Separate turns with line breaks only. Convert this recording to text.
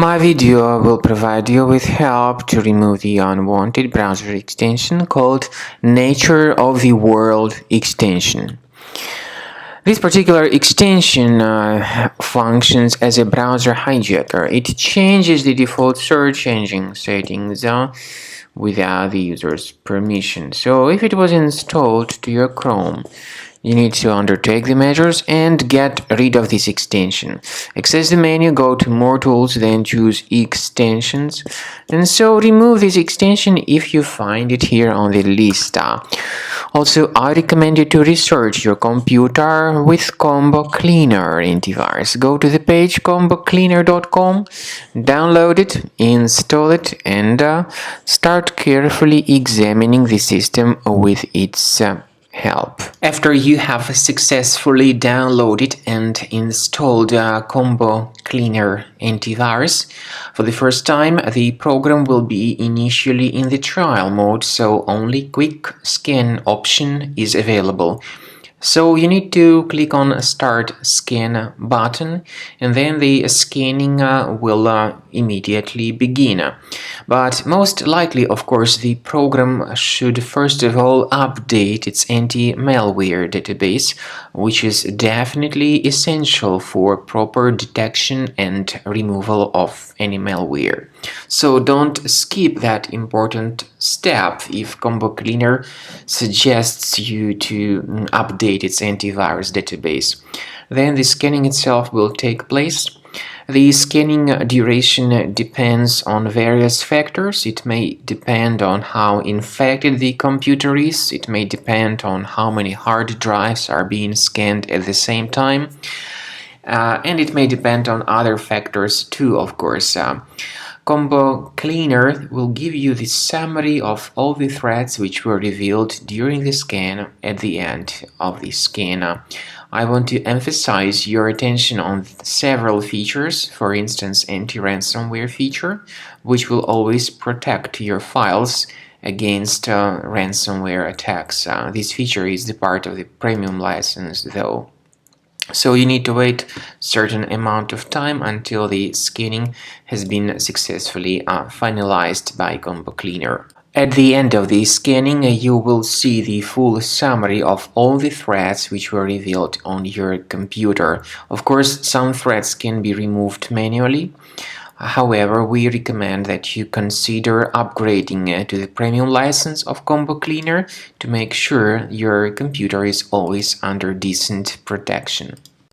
My video will provide you with help to remove the unwanted browser extension called Nature of the World extension. This particular extension functions as a browser hijacker. It changes the default search engine settings without the user's permission. So if it was installed to your Chrome, you need to undertake the measures and get rid of this extension. Access the menu, go to More Tools, then choose Extensions. And so remove this extension if you find it here on the list. Also, I recommend you to research your computer with Combo Cleaner antivirus. Go to the page combocleaner.com, download it, install it, and start carefully examining the system with its help. After you have successfully downloaded and installed Combo Cleaner antivirus, for the first time the program will be initially in the trial mode, so only quick scan option is available. So you need to click on Start Scan button, and then the scanning will immediately begin. But most likely, of course, the program should first of all update its anti-malware database, which is definitely essential for proper detection and removal of any malware. So don't skip that important step if Combo Cleaner suggests you to update its antivirus database. Then the scanning itself will take place. The scanning duration depends on various factors. It may depend on how infected the computer is. It may depend on how many hard drives are being scanned at the same time. And it may depend on other factors too, of course. Combo Cleaner will give you the summary of all the threats which were revealed during the scan at the end of the scan. I want to emphasize your attention on several features, for instance, anti-ransomware feature, which will always protect your files against ransomware attacks. This feature is the part of the premium license, though. So you need to wait a certain amount of time until the scanning has been successfully finalized by Combo Cleaner. At the end of the scanning, you will see the full summary of all the threats which were revealed on your computer. Of course, some threats can be removed manually. However, we recommend that you consider upgrading to the premium license of Combo Cleaner to make sure your computer is always under decent protection.